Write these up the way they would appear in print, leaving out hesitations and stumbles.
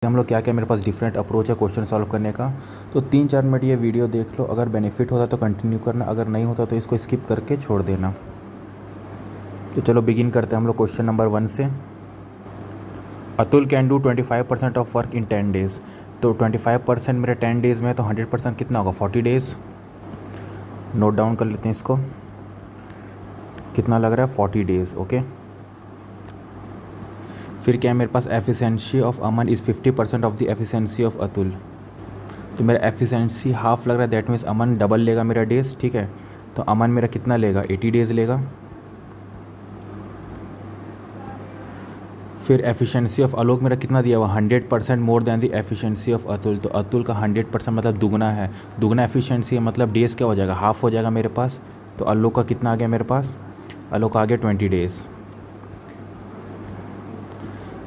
हम लोग क्या क्या मेरे पास डिफरेंट अप्रोच है क्वेश्चन सॉल्व करने का। तो 3-4 मिनट ये वीडियो देख लो, अगर बेनिफिट होता तो कंटिन्यू करना, अगर नहीं होता तो इसको स्किप करके छोड़ देना। तो चलो बिगिन करते हैं हम लोग क्वेश्चन नंबर 1 से। Atul can do 25% of work in 10 days. तो 25% मेरे 10 डेज़ में, तो 100% कितना होगा 40 डेज़। नोट डाउन कर लेते हैं इसको, कितना लग रहा है 40 डेज़। ओके, फिर क्या है मेरे पास, efficiency of Aman is 50% of the efficiency of Atul. तो मेरा एफिशिएंसी हाफ लग रहा है, दैट मीन्स अमन डबल लेगा मेरा डेज। ठीक है, तो अमन मेरा कितना लेगा 80 डेज़ लेगा। फिर एफिशिएंसी ऑफ आलोक मेरा कितना दिया हुआ 100% more than the efficiency of Atul. तो अतुल का 100% मतलब दुगना है, दुगना एफिशिएंसी है, मतलब डेज़ क्या हो जाएगा, हाफ हो जाएगा मेरे पास। तो आलोक का कितना आ गया मेरे पास, आलोक आ गया 20 डेज़।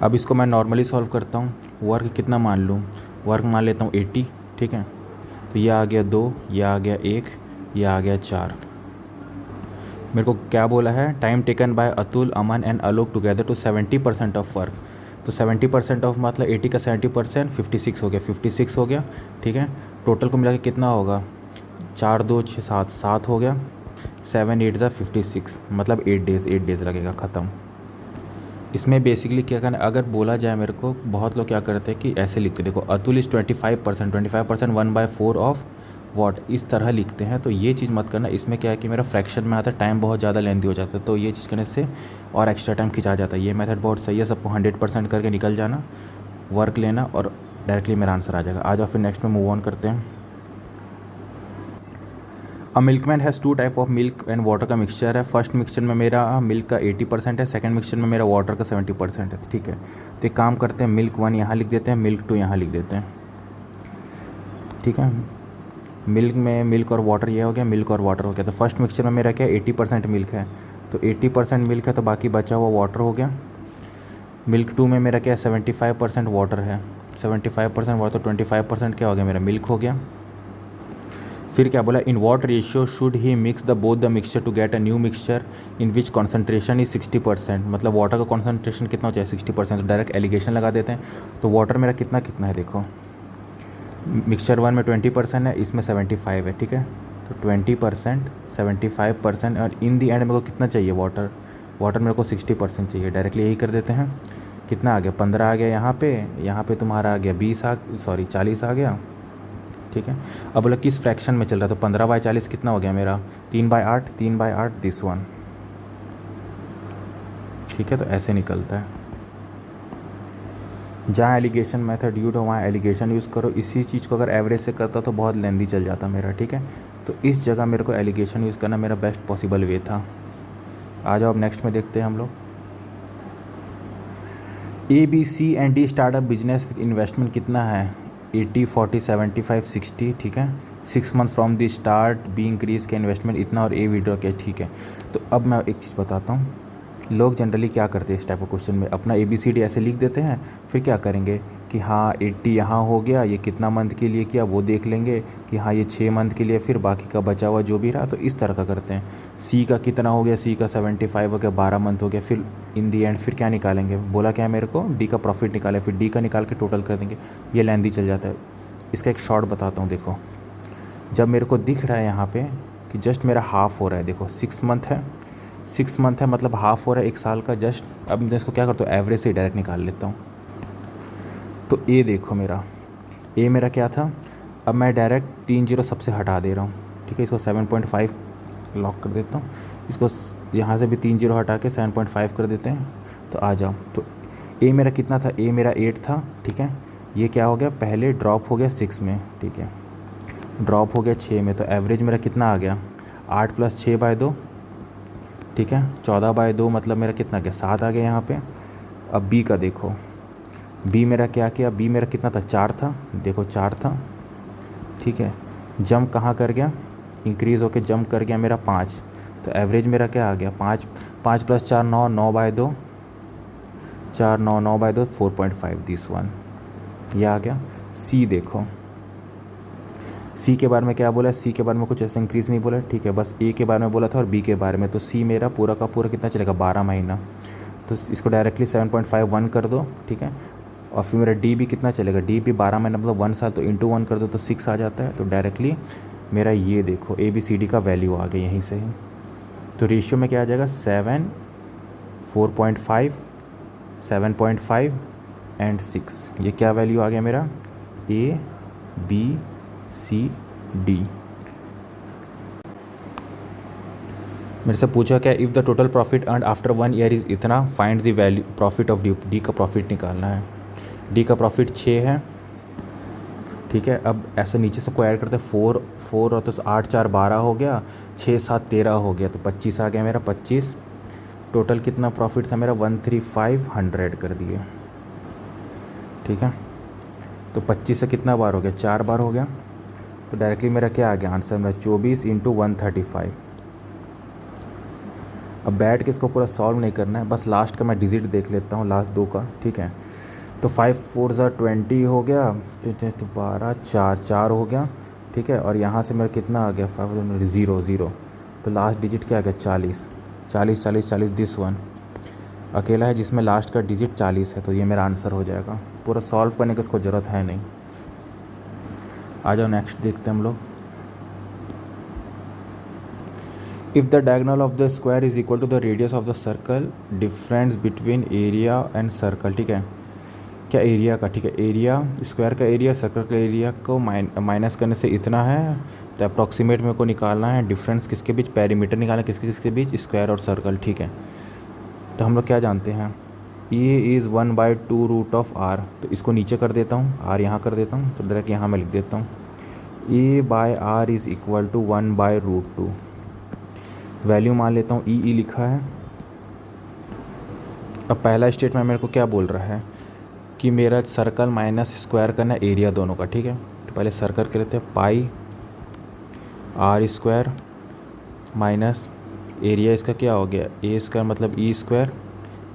अब इसको मैं नॉर्मली सॉल्व करता हूँ। वर्क कितना मान लूँ, वर्क मान लेता हूँ 80। ठीक है, तो यह आ गया 2, यह आ गया 1, यह आ गया 4। मेरे को क्या बोला है, time taken by Atul, Aman and Alok together to 70% of work. तो 70% ऑफ मतलब 80 का 70% 56 हो गया, 56 हो गया। ठीक है, टोटल को मिला के कितना होगा, 4 2 6 7, 7 हो गया। 7 8 56, मतलब 8 डेज़ लगेगा ख़त्म। इसमें बेसिकली क्या करना, अगर बोला जाए मेरे को, बहुत लोग क्या करते हैं कि ऐसे लिखते, देखो अतुल इज़ 25%, 25% 1/4 ऑफ वॉट, इस तरह लिखते हैं। तो ये चीज़ मत करना। इसमें क्या है कि मेरा फ्रैक्शन में आता है, टाइम बहुत ज़्यादा लेंथी हो जाता है, तो ये चीज़ करने से और एक्स्ट्रा टाइम खिंचा जाता है। ये मेथड बहुत सही है, सबको 100% करके निकल जाना, वर्क लेना और डायरेक्टली मेरा आंसर आ जाएगा। आ जाओ फिर नेक्स्ट में मूव ऑन करते हैं। A milkman has 2 type of milk and water का मिक्सचर है। फर्स्ट मिक्सचर में मेरा मिल्क का 80% है, सेकंड मिक्सचर में मेरा वाटर का 70% है। ठीक है, तो एक काम करते हैं, मिल्क 1 यहाँ लिख देते हैं, मिल्क 2 यहाँ लिख देते हैं। ठीक है, मिल्क में मिल्क और वाटर ये हो गया, मिल्क और वाटर हो गया। तो फर्स्ट मिक्सचर में मेरा क्या 80% मिल्क है, तो 80% मिल्क है, तो बाकी बचा हुआ वाटर हो गया। मिल्क 2 में मेरा क्या 75% वाटर है, 75% वाटर, तो 25% क्या हो गया मेरा मिल्क हो गया। फिर क्या बोला, in what ratio should he mix the both the mixture to get a new mixture in which concentration is 60%। मतलब वाटर का कॉन्सेंट्रेशन कितना हो जाए 60%, तो डायरेक्ट एलिगेशन लगा देते हैं। तो वाटर मेरा कितना कितना है, देखो मिक्सचर 1 में 20% है, इसमें 75 है। ठीक है, तो 20% 75%, और इन दी एंड मेरे को कितना चाहिए वाटर, वाटर मेरे को 60% चाहिए। डायरेक्टली यही कर देते हैं। कितना आ गया 15 आ गया यहाँ पे तुम्हारा आ गया 40 आ गया। ठीक है, अब बोला किस फ्रैक्शन में चल रहा है, तो 15/40 कितना हो गया मेरा 3/8, 3/8 दिस वन। ठीक है, तो ऐसे निकलता है। जहाँ एलिगेशन मेथड यूज हो वहाँ एलिगेशन यूज़ करो। इसी चीज़ को अगर एवरेज से करता तो बहुत लेंदी चल जाता मेरा। ठीक है, तो इस जगह मेरे को एलिगेशन यूज़ करना मेरा बेस्ट पॉसिबल वे था। आ जाओ अब नेक्स्ट में देखते हैं हम लोग। ABCD स्टार्टअप बिजनेस इन्वेस्टमेंट कितना है, 80 40 75 60। ठीक है, 6 month from the start be increase के इन्वेस्टमेंट इतना और ए विड्रॉ के। ठीक है, तो अब मैं एक चीज़ बताता हूँ, लोग जनरली क्या करते हैं इस टाइप ऑफ क्वेश्चन में, अपना ABCD ऐसे लिख देते हैं, फिर क्या करेंगे कि हाँ 80 यहाँ हो गया, ये कितना मंथ के लिए किया वो देख लेंगे कि हाँ ये 6 मंथ के लिए, फिर बाकी का बचा हुआ जो भी रहा, तो इस तरह का करते हैं। सी का कितना हो गया, सी का 75 हो गया, 12 मंथ हो गया, फिर इन दी एंड फिर क्या निकालेंगे, बोला क्या है मेरे को, डी का प्रॉफिट निकाले, फिर डी का निकाल के टोटल कर देंगे। ये लेंदी चल जाता है। इसका एक शॉर्ट बताता हूँ, देखो जब मेरे को दिख रहा है यहाँ पे कि जस्ट मेरा हाफ हो रहा है, देखो 6 मंथ है, 6 मंथ है मतलब हाफ हो रहा है 1 साल का जस्ट। अब मैं इसको क्या करता हूँ, एवरेज से डायरेक्ट निकाल लेता हूँ। तो ए देखो मेरा, ए मेरा क्या था, अब मैं डायरेक्ट 3 जीरो सबसे हटा दे रहा हूँ। ठीक है, इसको 7.5 लॉक कर देता हूँ, इसको यहाँ से भी 3 जीरो हटा के 7.5 कर देते हैं। तो आ जाओ, तो ए मेरा कितना था, ए मेरा 8 था। ठीक है, ये क्या हो गया, पहले ड्रॉप हो गया 6 में। ठीक है, ड्रॉप हो गया 6 में, तो एवरेज मेरा कितना आ गया 8 + 6/2। ठीक है, 14/2 मतलब मेरा कितना गया 7 आ गया यहाँ पे। अब बी का देखो, बी मेरा क्या किया, बी मेरा कितना था 4 था, देखो 4 था। ठीक है, जंप कहाँ कर गया, इंक्रीज़ होके जंप कर गया मेरा 5। तो एवरेज मेरा क्या आ गया 5, 5 + 4 9, 9/2, 4 9, 9/2 4.5 दिस वन, ये आ गया। सी देखो, सी के बारे में क्या बोला, सी के बारे में कुछ ऐसे इंक्रीज़ नहीं बोला। ठीक है, बस ए के बारे में बोला था और बी के बारे में। तो सी मेरा पूरा का पूरा कितना चलेगा 12 महीना। तो इसको डायरेक्टली 7.51 कर दो। ठीक है, और फिर मेरा डी भी कितना चलेगा, डी भी 12 महीना मतलब 1 साल, तो इंटू 1 कर दो तो 6 आ जाता है। तो डायरेक्टली मेरा ये देखो ABCD का वैल्यू आ गया यहीं से ही। तो रेशियो में क्या आ जाएगा 7, 4.5, 7.5 एंड 6। ये क्या वैल्यू आ गया मेरा ABCD। मेरे से पूछा क्या, if the total profit earn after 1 year is इतना, find the value profit of D. D का प्रॉफिट निकालना है। डी का प्रॉफिट 6 है, ठीक है। अब ऐसे नीचे सबको ऐड करते हैं, 4 और तो 8 4 12 हो गया, 6 7 13 हो गया, तो 25 आ गया मेरा। 25 टोटल कितना प्रॉफिट था मेरा 13500 कर दिए, ठीक है। तो 25 से कितना बार हो गया, 4 बार हो गया। तो डायरेक्टली मेरा क्या आ गया आंसर मेरा 24 इंटू 135। अब बैठ के इसको पूरा सॉल्व नहीं करना है, बस लास्ट का मैं डिजिट देख लेता हूँ, लास्ट 2 का, ठीक है। तो 5 4 20 हो गया, तो 12 4 4 हो गया, ठीक है। और यहाँ से मेरा कितना आ गया 5 0 0, तो लास्ट डिजिट क्या आ गया 40 40 40 40। दिस वन अकेला है जिसमें लास्ट का डिजिट 40 है, तो ये मेरा आंसर हो जाएगा। पूरा सॉल्व करने की उसको ज़रूरत है नहीं। आ जाओ नेक्स्ट देखते हैं हम लोग। If the diagonal of the square is equal to the radius of the circle, difference between area and circle, ठीक है। क्या एरिया का, ठीक है, एरिया स्क्वायर का एरिया सर्कल का एरिया को माइनस करने से इतना है, तो अप्रॉक्सीमेट मेरे को निकालना है डिफरेंस किसके बीच, पेरीमीटर निकालना है किसके किसके बीच, स्क्वायर और सर्कल, ठीक है। तो हम लोग क्या जानते हैं, A is 1/2 root of R. तो इसको नीचे कर देता हूँ, आर यहाँ कर देता हूँ, तो डायरेक्ट यहाँ मैं लिख देता हूँ A/R is equal to 1/√2। Value मान लेता हूँ ई लिखा है। अब पहला स्टेटमेंट मेरे को क्या बोल रहा है कि मेरा सर्कल माइनस स्क्वायर करना है एरिया दोनों का, ठीक है। तो पहले सर्कल कर लेते हैं, पाई आर स्क्वायर माइनस एरिया इसका क्या हो गया ए स्क्वायर मतलब E square,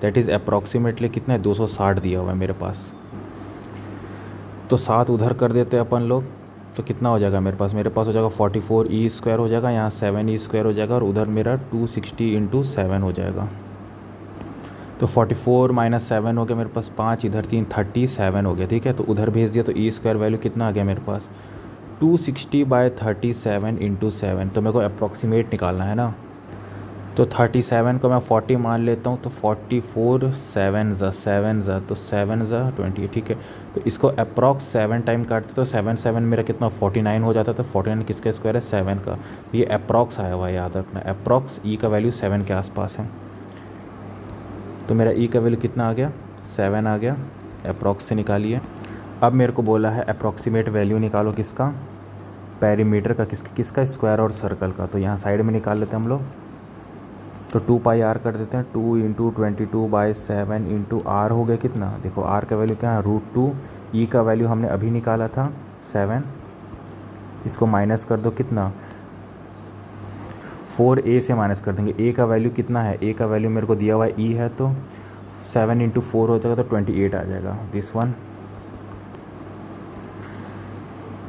that is approximately कितना है 260 दिया हुआ है मेरे पास। तो 7 उधर कर देते हैं अपन लोग, तो कितना हो जाएगा मेरे पास हो जाएगा 44 ई स्क्वायर हो जाएगा, यहाँ 7 ई स्क्वायर हो जाएगा, और उधर मेरा 260 इंटू 7 हो जाएगा। तो 44 माइनस 7 हो गया मेरे पास 5, इधर 3 37 हो गया, ठीक है। तो उधर भेज दिया, तो ई स्क्वायर वैल्यू कितना आ गया मेरे पास 260/37 इंटू 7। तो मेरे को अप्रॉक्सीमेट निकालना है ना, तो 37 को मैं 40 मान लेता हूँ, तो 44 7 तो 7 20, ठीक है। तो इसको अप्रॉक्स 7 टाइम काटते तो 7 7 मेरा कितना 49 हो जाता। तो 49 किसका स्क्वायर है 7 का, ये अप्रॉक्स आया हुआ है, याद रखना अप्रॉक्स। ई का वैल्यू 7 के आसपास है, तो मेरा ई का वैल्यू कितना आ गया 7 आ गया, अप्रॉक्स से निकालिए। अब मेरे को बोला है अप्रॉक्सीमेट वैल्यू निकालो किसका, पेरीमीटर का, किसका स्क्वायर और सर्कल का। तो यहाँ साइड में निकाल लेते हैं हम लोग, तो 2πr कर देते हैं, 2 इंटू 22/7 इंटू आर हो गया कितना, देखो आर का वैल्यू क्या है √2, ई का वैल्यू हमने अभी निकाला था 7, इसको माइनस कर दो कितना 4a से माइनस कर देंगे। ए का वैल्यू कितना है, ए का वैल्यू मेरे को दिया हुआ है ई है, तो 7 इंटू 4 हो जाएगा, तो 28 आ जाएगा दिस वन।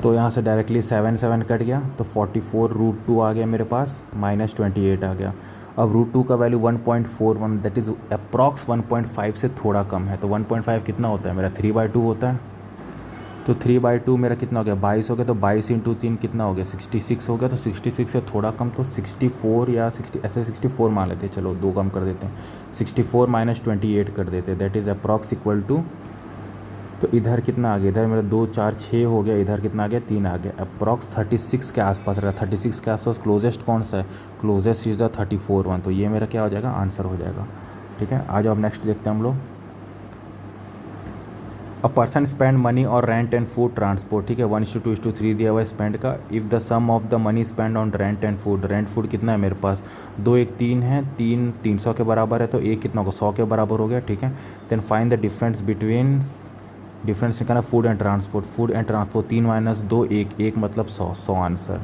तो यहाँ से डायरेक्टली 7 7 कट गया, तो 44 √2 आ गया मेरे पास, माइनस 28 आ गया। अब √2 का वैल्यू 1.41, दैट इज़ अप्रॉक्स 1.5 से थोड़ा कम है। तो 1.5 कितना होता है मेरा 3/2 होता है। तो 3/2 मेरा कितना हो गया 22 हो गया, तो 22 इंटू 3 कितना हो गया 66 हो गया। तो 66 से थोड़ा कम, तो 64 या 60 ऐसे 64 मान लेते हैं, चलो 2 कम कर देते हैं, 64 माइनस 28 कर देते हैं, that is approx equal to, तो इधर कितना आ गया, इधर मेरा 2 4 6 हो गया, इधर कितना आ गया 3 आ गया, अप्रॉक्स 36 के आसपास रहा। 36 के आसपास क्लोजेस्ट कौन सा है, क्लोजेस्ट इज़ द 34 1। तो ये मेरा क्या हो जाएगा आंसर हो जाएगा, ठीक है। आ जाओ अब नेक्स्ट देखते हैं हम लोग। अ पर्सन स्पेंड मनी और रेंट एंड फूड ट्रांसपोर्ट, ठीक है, 1:2:3 दिया हुआ है स्पेंड का। If the sum of the money spend on rent and food, rent food कितना है मेरे पास 2 1 3 है, 3 300 के बराबर है, तो एक कितना होगा 100 के बराबर हो गया, ठीक है। Then find the difference between, difference निकालना food and transport, food and transport 3 minus 2 1 1 मतलब 100 आंसर,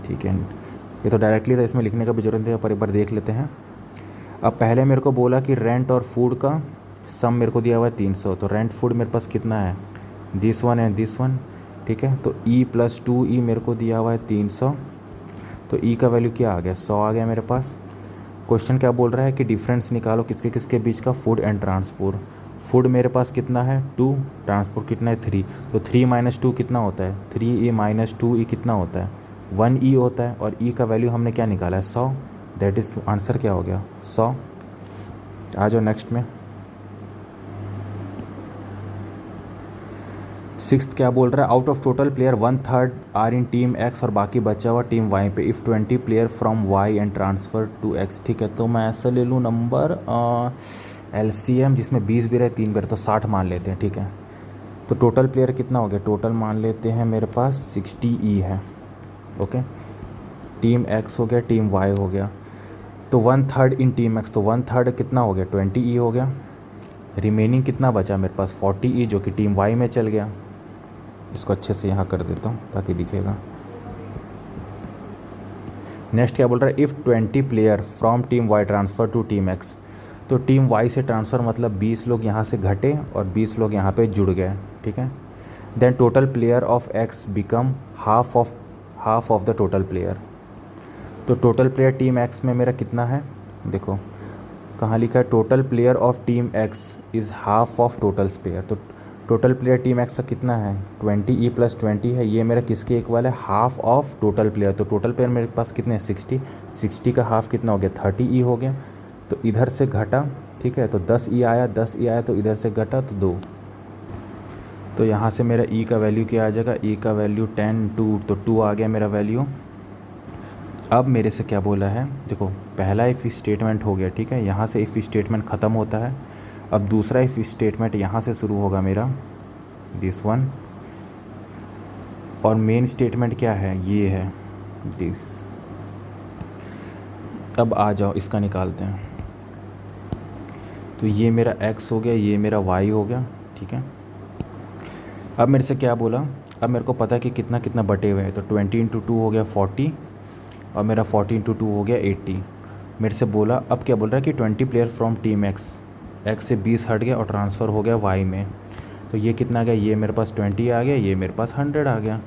ठीक है। ये तो डायरेक्टली था, इसमें लिखने का भी जरूरत नहीं, पर एक बार देख लेते हैं। अब पहले मेरे को बोला कि रेंट और फूड का सम मेरे को दिया हुआ है 300, तो रेंट फूड मेरे पास कितना है this one and this one, ठीक है। तो ई प्लस 2e मेरे को दिया हुआ है 300, तो ई का वैल्यू क्या आ गया 100 आ गया मेरे पास। क्वेश्चन क्या बोल रहा है कि डिफरेंस निकालो किसके किसके बीच का, फूड एंड ट्रांसपोर्ट। फूड मेरे पास कितना है 2, ट्रांसपोर्ट कितना है 3, तो 3 माइनस 2 कितना होता है 3e माइनस 2e कितना होता है 1e होता है, और e का वैल्यू हमने क्या निकाला है 100, दैट इज़ आंसर क्या हो गया 100। आ जाओ नेक्स्ट में। सिक्स्थ क्या बोल रहा है, out of total player 1/3 are in team X और बाकी बचा हुआ टीम वाई पे, if 20 player from Y and transfer to X. ठीक है, तो मैं ऐसा ले लूँ नंबर LCM जिसमें 20 भी रहे 3 भी रहे, तो 60 मान लेते हैं। ठीक है, तो टोटल प्लेयर कितना हो गया, टोटल मान लेते हैं मेरे पास 60E है। ओके, टीम एक्स हो गया, टीम वाई हो गया, तो 1/3 इन टीम एक्स, तो 1/3 कितना हो गया 20E हो गया। रिमेनिंग कितना बचा मेरे पास 40E जो कि टीम वाई में चल गया। इसको अच्छे से यहाँ कर देता हूँ ताकि दिखेगा। नेक्स्ट क्या बोल रहा है, if 20 player from team Y transfer to team X, तो टीम वाई से ट्रांसफ़र मतलब 20 लोग यहाँ से घटे और 20 लोग यहाँ पे जुड़ गए। ठीक है, then total player of X become half of the total player. तो टोटल प्लेयर टीम एक्स में मेरा कितना है, देखो कहाँ लिखा है, total player of team X is half of total player. तो टोटल प्लेयर टीम एक्स का कितना है 20E + 20 है, ये मेरा किसके इक्वल है, हाफ ऑफ टोटल प्लेयर। तो टोटल प्लेयर मेरे पास कितने हैं 60 का हाफ कितना हो गया 30E हो गया, तो इधर से घटा। ठीक है, तो 10E आया, 10E आया तो इधर से घटा तो 2, तो यहाँ से मेरा E का वैल्यू क्या आ जाएगा, E का वैल्यू 10 2, तो 2 आ गया मेरा वैल्यू। अब मेरे से क्या बोला है, देखो पहला इफ़ स्टेटमेंट हो गया। ठीक है, यहाँ से इफ़ स्टेटमेंट ख़त्म होता है। अब दूसरा इफ़ स्टेटमेंट यहाँ से शुरू होगा मेरा, दिस वन, और मेन स्टेटमेंट क्या है, ये है दिस। अब आ जाओ इसका निकालते हैं। तो ये मेरा x हो गया, ये मेरा y हो गया। ठीक है, अब मेरे से क्या बोला, अब मेरे को पता है कि कितना कितना बटे हुए हैं, तो 20 × 2 हो गया 40, और मेरा 40 × 2 हो गया 80। मेरे से बोला, अब क्या बोल रहा है कि 20 प्लेयर फ्रॉम टीम एक्स से 20 हट गया और ट्रांसफ़र हो गया वाई में, तो ये कितना आ गया, ये मेरे पास 20 आ गया, ये मेरे पास 100 आ गया।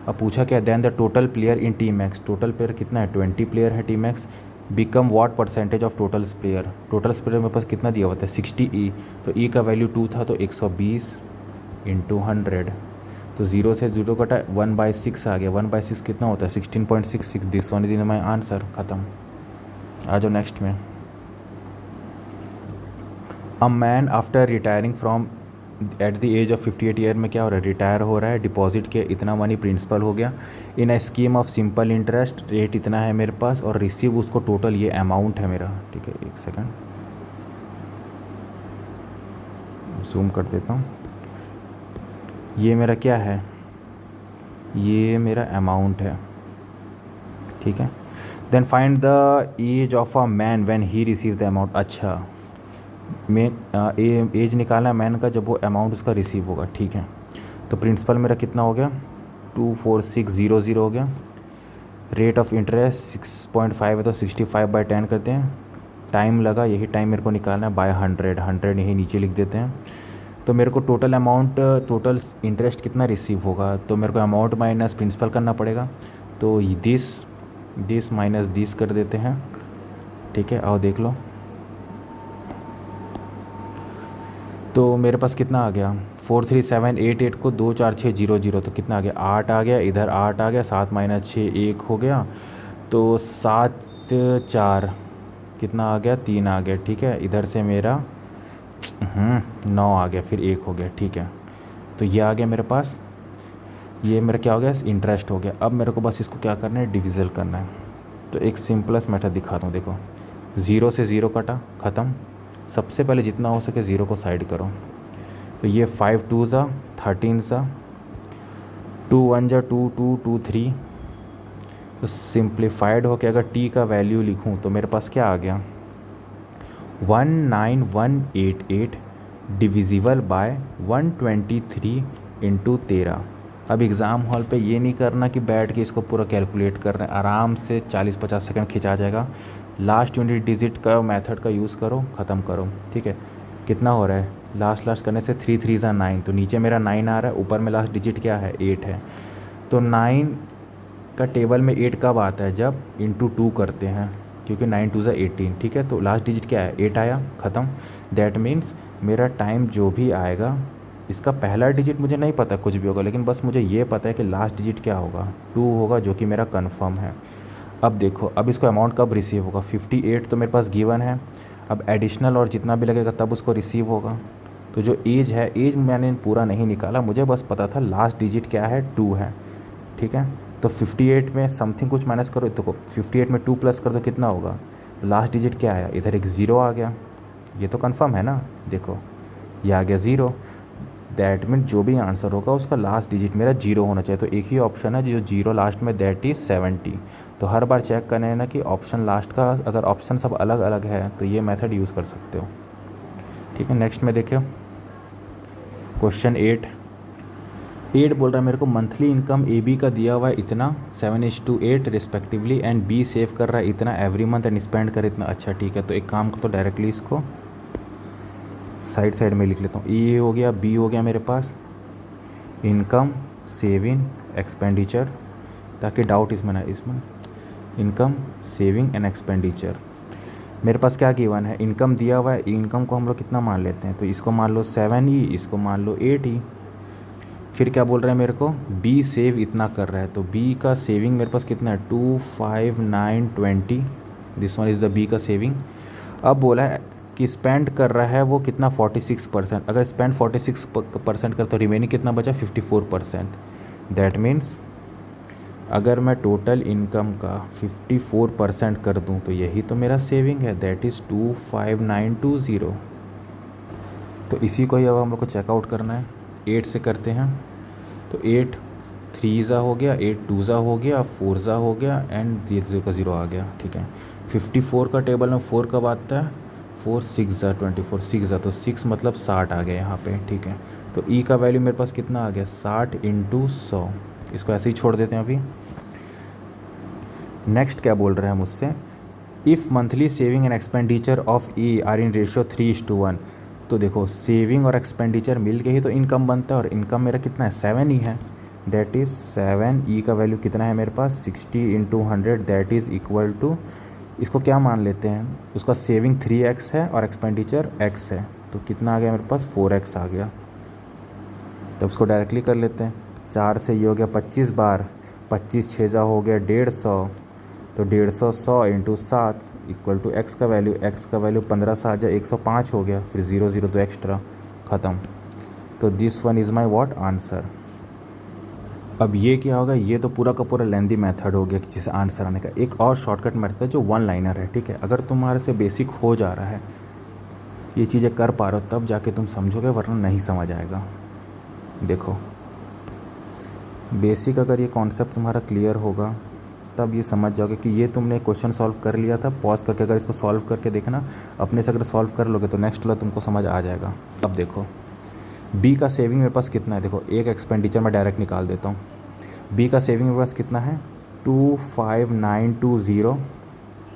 अब पूछा क्या, then the total player in team X, total player कितना है 20 प्लेयर है team X, become what percentage of total player, total player मेरे पास कितना दिया हुआ था 60E, तो E का वैल्यू 2 था, तो 120 × 100, तो 0 से 0 कटा 1/6 आ गया, 1/6 कितना होता है 16.66, this one is in my answer. ख़त्म। आ जाओ नेक्स्ट में। A man after retiring from at the age of 58 year में क्या हो रहा है, रिटायर हो रहा है, डिपॉजिट किया, इतना मनी प्रिंसिपल हो गया in a scheme of simple interest, rate इतना है मेरे पास, और रिसीव उसको टोटल ये अमाउंट है मेरा। ठीक है, एक सेकंड जूम कर देता हूँ, ये मेरा क्या है, ये मेरा अमाउंट है। ठीक है, then find the age of a man when he receive the amount. अच्छा, एज निकालना है मैन का जब वो अमाउंट उसका रिसीव होगा। ठीक है, तो प्रिंसिपल मेरा कितना हो गया 24600 हो गया, रेट ऑफ इंटरेस्ट 6.5 है, तो 65/10 करते हैं, टाइम लगा, यही टाइम मेरे को निकालना है, बाय 100 यही नीचे लिख देते हैं। तो मेरे को टोटल अमाउंट, टोटल इंटरेस्ट कितना रिसीव होगा, तो मेरे को अमाउंट माइनस प्रिंसिपल करना पड़ेगा, तो दिस माइनस दिस कर देते हैं। ठीक है, आओ देख लो, तो मेरे पास कितना आ गया 43788 को 24600, तो कितना आ गया 8 आ गया, इधर 8 आ गया, 7 - 6 1 हो गया, तो 7 4 कितना आ गया 3 आ गया। ठीक है, इधर से मेरा 9 आ गया, फिर 1 हो गया। ठीक है, तो ये आ गया मेरे पास, ये मेरा क्या हो गया इंटरेस्ट हो गया। अब मेरे को बस इसको क्या करना है, डिविज़ल करना है। तो एक सिंपलेस्ट मेथड दिखाता हूँ, देखो 0 से 0 कटा, ख़त्म। सबसे पहले जितना हो सके 0 को साइड करो, तो ये 5 2 ज़ा 13 ज़ा 2 1 ज़ा 2 2 2 3, तो सिंप्लीफाइड हो के अगर t का वैल्यू लिखूँ तो मेरे पास क्या आ गया 19188 डिविजिबल बाय 123 × 13। अब एग्ज़ाम हॉल पे ये नहीं करना कि बैठ के इसको पूरा कैलकुलेट कर रहे हैं, आराम से 40-50 सेकंड खिंचा जाएगा। लास्ट 20 डिजिट का मेथड का यूज़ करो, ख़त्म करो। ठीक है, कितना हो रहा है, लास्ट करने से 3 3 ज़ा 9, तो नीचे मेरा 9 आ रहा है, ऊपर में लास्ट डिजिट क्या है 8 है। तो 9 का टेबल में 8 कब आता है, जब × 2 करते हैं, क्योंकि 9 2 ज़ा 18। ठीक है, तो लास्ट डिजिट क्या है 8 आया, ख़त्म। दैट मीन्स मेरा टाइम जो भी आएगा, इसका पहला डिजिट मुझे नहीं पता कुछ भी होगा, लेकिन बस मुझे ये पता है कि लास्ट डिजिट क्या होगा, 2 होगा, जो कि मेरा कंफर्म है। अब देखो, अब इसको अमाउंट कब रिसीव होगा, 58 तो मेरे पास गिवन है। अब एडिशनल और जितना भी लगेगा तब उसको रिसीव होगा। तो जो एज है, एज मैंने पूरा नहीं निकाला, मुझे बस पता था लास्ट डिजिट क्या है, 2 है। ठीक है, तो 58 में समथिंग कुछ माइनस करो, देखो 58 में 2 प्लस कर दो कितना होगा, लास्ट डिजिट क्या आया, इधर एक ज़ीरो आ गया, ये तो कंफर्म है ना। देखो ये आ गया ज़ीरो, दैट मीन जो भी आंसर होगा उसका लास्ट डिजिट मेरा जीरो होना चाहिए। तो एक ही ऑप्शन है जो जीरो लास्ट में, दैट इज़ 70। तो हर बार चेक करना है ना कि ऑप्शन लास्ट का, अगर ऑप्शन सब अलग अलग है तो ये मेथड यूज़ कर सकते हो। ठीक है, नेक्स्ट में देखिए क्वेश्चन 8 बोल रहा है मेरे को मंथली इनकम ए बी का दिया हुआ है इतना 7:8 रिस्पेक्टिवली, एंड बी सेव कर रहा है इतना एवरी मंथ एंड स्पेंड कर इतना। अच्छा ठीक है, तो एक काम कर, तो डायरेक्टली इसको साइड साइड में लिख लेता हूँ। ए हो गया, बी हो गया मेरे पास, इनकम, सेविंग, एक्सपेंडिचर, ताकि डाउट इसमें ना, इसमें इनकम, सेविंग एंड एक्सपेंडिचर। मेरे पास क्या गिवन है, इनकम दिया हुआ है, इनकम को हम लोग कितना मान लेते हैं, तो इसको मान लो 7E, इसको मान लो 8E। फिर क्या बोल रहे हैं मेरे को, बी सेव इतना कर रहा है, तो बी का सेविंग मेरे पास कितना है, 2, 5, 9, 20, this one is the B का सेविंग। अब बोला है कि स्पेंड कर रहा है वो कितना, 46%। अगर स्पेंड 46% कर तो रिमेनिंग कितना बचा, 54%। दैट मीन्स अगर मैं टोटल इनकम का 54% कर दूं तो यही तो मेरा सेविंग है, दैट इज़ 25920। तो इसी को ही अब हम लोग को चेकआउट करना है। 8 से करते हैं, तो 8 3 हो गया, 8 2 हो गया, 4 हो गया, एंड 0 का 0 आ गया। ठीक है, 54 का टेबल में 4 कब आता है, 4 6 24, 6 तो 6 मतलब 60 आ गया यहाँ पे। ठीक है, तो ई का वैल्यू मेरे पास कितना आ गया, 60 × 100। इसको ऐसे ही छोड़ देते हैं अभी। नेक्स्ट क्या बोल रहे हैं मुझसे, if monthly saving and expenditure of E R in ratio 3:1। तो देखो सेविंग और एक्सपेंडिचर मिल के ही तो इनकम बनता है, और इनकम मेरा कितना है, 7 ही है, दैट इज़ 7। ई का वैल्यू कितना है मेरे पास, 60 × 100, दैट इज़ इक्वल टू, इसको क्या मान लेते हैं, उसका सेविंग 3x है और एक्सपेंडिचर x है, तो कितना आ गया मेरे पास, 4x आ गया। तो उसको डायरेक्टली कर लेते हैं, 4 से ये हो गया 25 बार, 25 6 हो गया 150, तो 150 100 × 7 इक्वल टू x का वैल्यू 15 से आ जाए 105 हो गया, फिर 0 0 तो एक्स्ट्रा, ख़त्म। तो this one is my what answer. अब ये क्या होगा, ये तो पूरा का पूरा लेंदी मेथड हो गया जिसे आंसर आने का। एक और शॉर्टकट मेथड है जो वन लाइनर है। ठीक है, अगर तुम्हारे से बेसिक हो जा रहा है, ये चीज़ें कर पा रहे हो, तब जाके तुम समझोगे, वरना नहीं समझ आएगा। देखो बेसिक अगर ये कॉन्सेप्ट तुम्हारा क्लियर होगा तब ये समझ जाओगे कि ये तुमने क्वेश्चन सॉल्व कर लिया था, पॉज करके अगर इसको सॉल्व करके देखना, अपने से अगर सॉल्व कर लोगे तो नेक्स्ट वाला तुमको समझ आ जाएगा। अब देखो बी का सेविंग मेरे पास कितना है, देखो एक एक्सपेंडिचर मैं डायरेक्ट निकाल देता हूँ। बी का सेविंग मेरे पास कितना है, 25920,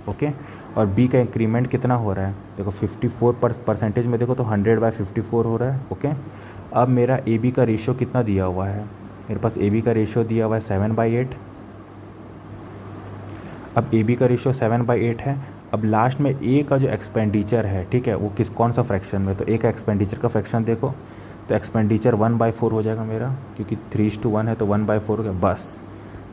ओके। और बी का इंक्रीमेंट कितना हो रहा है, देखो 54% में देखो तो 100/54 हो रहा है, ओके। अब मेरा ए बी का रेशियो कितना दिया हुआ है, मेरे पास ए बी का रेशियो दिया हुआ है 7/8। अब ए बी का रेशियो 7/8 है। अब लास्ट में ए का जो एक्सपेंडिचर है, ठीक है, वो कौन सा फ्रैक्शन में, तो ए का एक्सपेंडिचर का फ्रैक्शन देखो, तो एक्सपेंडिचर 1/4 हो जाएगा मेरा, क्योंकि 3:1 है तो 1/4 हो गया। बस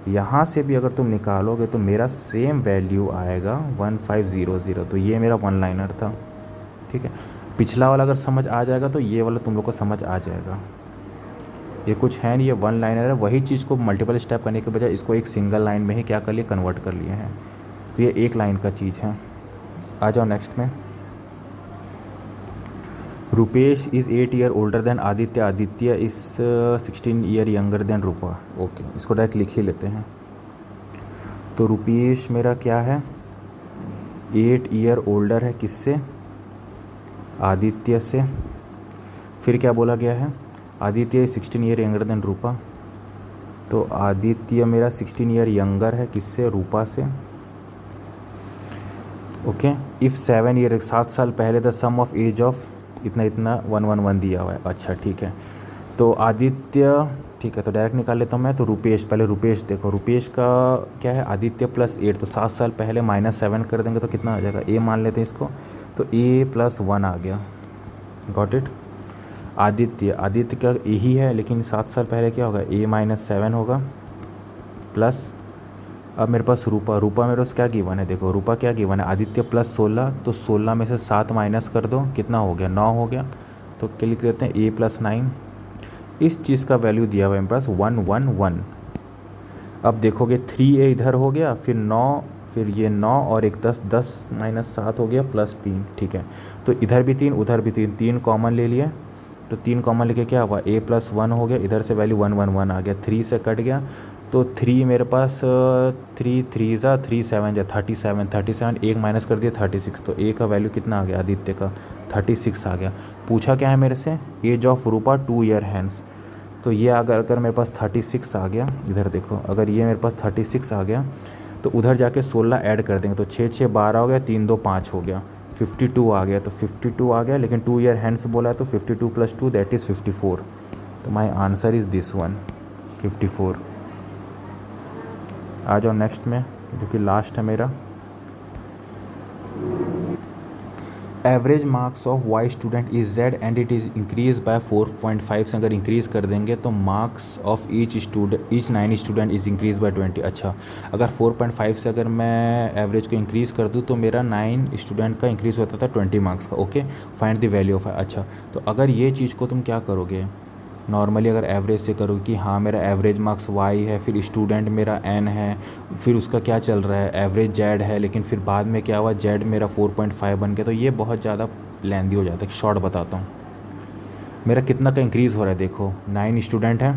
यहाँ से भी अगर तुम निकालोगे तो मेरा सेम वैल्यू आएगा 1500। तो ये मेरा वन लाइनर था। ठीक है, पिछला वाला अगर समझ आ जाएगा तो ये वाला तुम लोग को समझ आ जाएगा। ये कुछ है नहीं, ये वन लाइनर है। वही चीज़ को मल्टीपल स्टेप करने के बजाय इसको एक सिंगल लाइन में ही क्या कर लिए, कन्वर्ट कर लिए हैं। तो ये एक लाइन का चीज़ है। आ जाओ नेक्स्ट में। Rupesh is 8 year older than Aditya, Aditya is 16 year younger than Rupa. Okay, इसको डायरेक्ट लिख ही लेते हैं। तो रुपेश मेरा क्या है, 8 ईयर ओल्डर है किससे, आदित्य से। फिर क्या बोला गया है, आदित्य 16 ईयर यंगर देन रूपा, तो आदित्य मेरा 16 ईयर यंगर है किससे, रूपा से, ओके। इफ़ 7 ईयर 7 साल पहले the sum of age of इतना इतना 111 दिया हुआ है। अच्छा ठीक है, तो आदित्य, ठीक है, तो डायरेक्ट निकाल लेता हूँ मैं। तो रुपेश, पहले रुपेश देखो, रुपेश का क्या है, आदित्य +8, तो 7 साल पहले -7 कर देंगे तो कितना आ जाएगा, ए मान लेते हैं इसको, तो A +1 आ गया, गॉट इट। आदित्य, आदित्य का ए ही है, लेकिन 7 साल पहले क्या होगा, A-7 होगा प्लस, अब मेरे पास रूपा, रूपा मेरे पास क्या गिवन है, देखो रूपा क्या गिवन है, आदित्य प्लस 16, तो 16 में से 7 माइनस कर दो, कितना हो गया, 9 हो गया। तो क्या लिख देते हैं, A+9। इस चीज़ का वैल्यू दिया हुआ है मेरे पास 111। अब देखोगे 3A इधर हो गया, फिर 9, फिर ये 9 और एक 10, 10 माइनस 7 हो गया प्लस 3, ठीक है। तो इधर भी 3 उधर भी 3, 3 कॉमन ले लिए, तो 3 कॉमन लेके क्या हुआ, A+1 हो गया, इधर से वैल्यू 111 आ गया, 3 से कट गया, तो 3 मेरे पास 3 3 ज़ा 3 7 जा 37, 37 एक माइनस कर दिया 36, तो ए का वैल्यू कितना आ गया, आदित्य का 36 आ गया। पूछा क्या है मेरे से, age of Rupa 2 year hence, तो ये अगर मेरे पास 36 आ गया, इधर देखो अगर ये मेरे पास 36 आ गया, तो उधर जाके 16 ऐड कर देंगे, तो 6 6 12 हो गया, 3 2 5 हो गया, 52 आ गया, तो 52 आ गया, लेकिन 2 ईयर हैंड्स बोला है, तो 52 + 2 दैट इज़ 54। तो my answer is this one, 54। आ जाओ नेक्स्ट में, जो कि लास्ट है मेरा। Average marks of Y student is Z and it is increase by 4.5 से अगर इंक्रीज़ कर देंगे तो marks of each 9 student is increase by 20। अच्छा, अगर 4.5 से अगर मैं एवरेज को इंक्रीज़ कर दूँ तो मेरा 9 स्टूडेंट का इंक्रीज़ होता था 20 मार्क्स का। Okay, find the value of. अच्छा, तो अगर ये चीज़ को तुम क्या करोगे, नॉर्मली अगर एवरेज से करोगे कि हाँ मेरा एवरेज मार्क्स वाई है, फिर स्टूडेंट मेरा एन है, फिर उसका क्या चल रहा है, एवरेज जेड है, लेकिन फिर बाद में क्या हुआ, जेड मेरा 4.5 बन गया, तो ये बहुत ज़्यादा लेंदी हो जाता है। शॉर्ट बताता हूँ, मेरा कितना का इंक्रीज़ हो रहा है, देखो 9 स्टूडेंट है,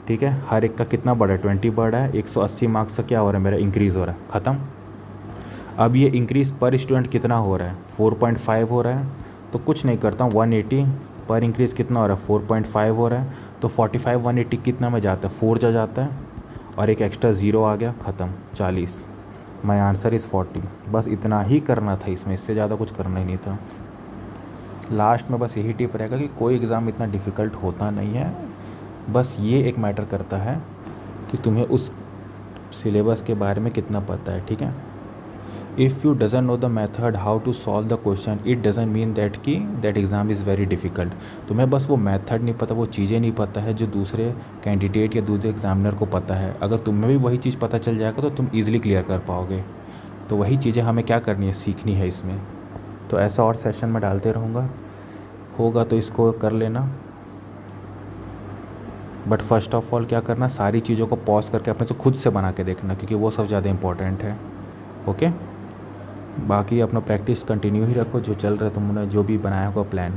ठीक है, हर एक का कितना बढ़ा है, 20 बढ़ा है, 180 मार्क्स का क्या हो रहा है, मेरा इंक्रीज़ हो रहा है, ख़त्म। अब ये इंक्रीज़ पर स्टूडेंट कितना हो रहा है, 4.5 हो रहा है, तो कुछ नहीं करता हूँ, 180 पर इंक्रीज़ कितना हो रहा है, 4.5 हो रहा है, तो 45 180 कितना में जाता है, 4 जा जाता है, और एक एक्स्ट्रा ज़ीरो आ गया, ख़त्म, 40। माई आंसर इज़ 40। बस इतना ही करना था इसमें, इससे ज़्यादा कुछ करना ही नहीं था। लास्ट में बस यही टिप रहेगा कि कोई एग्ज़ाम इतना डिफ़िकल्ट होता नहीं है, बस ये एक मैटर करता है कि तुम्हें उस सिलेबस के बारे में कितना पता है, ठीक है। If you doesn't know the method how to solve the question, it doesn't mean that कि that exam is very difficult. तुम्हें बस वो मेथड नहीं पता, वो चीज़ें नहीं पता है जो दूसरे कैंडिडेट या दूसरे एग्जामिनर को पता है। अगर तुम्हें भी वही चीज़ पता चल जाएगा तो तुम ईज़िली क्लियर कर पाओगे। तो वही चीज़ें हमें क्या करनी है, सीखनी है इसमें। तो ऐसा और सेशन में डालते रहूँगा, होगा तो इसको कर लेना। बट फर्स्ट ऑफ ऑल क्या करना, सारी चीज़ों को पॉज करके अपने से खुद से बना के देखना, क्योंकि वो सब ज़्यादा इंपॉर्टेंट है। ओके, बाकी अपना प्रैक्टिस कंटिन्यू ही रखो, जो चल रहा है तुमने जो भी बनाया होगा प्लान।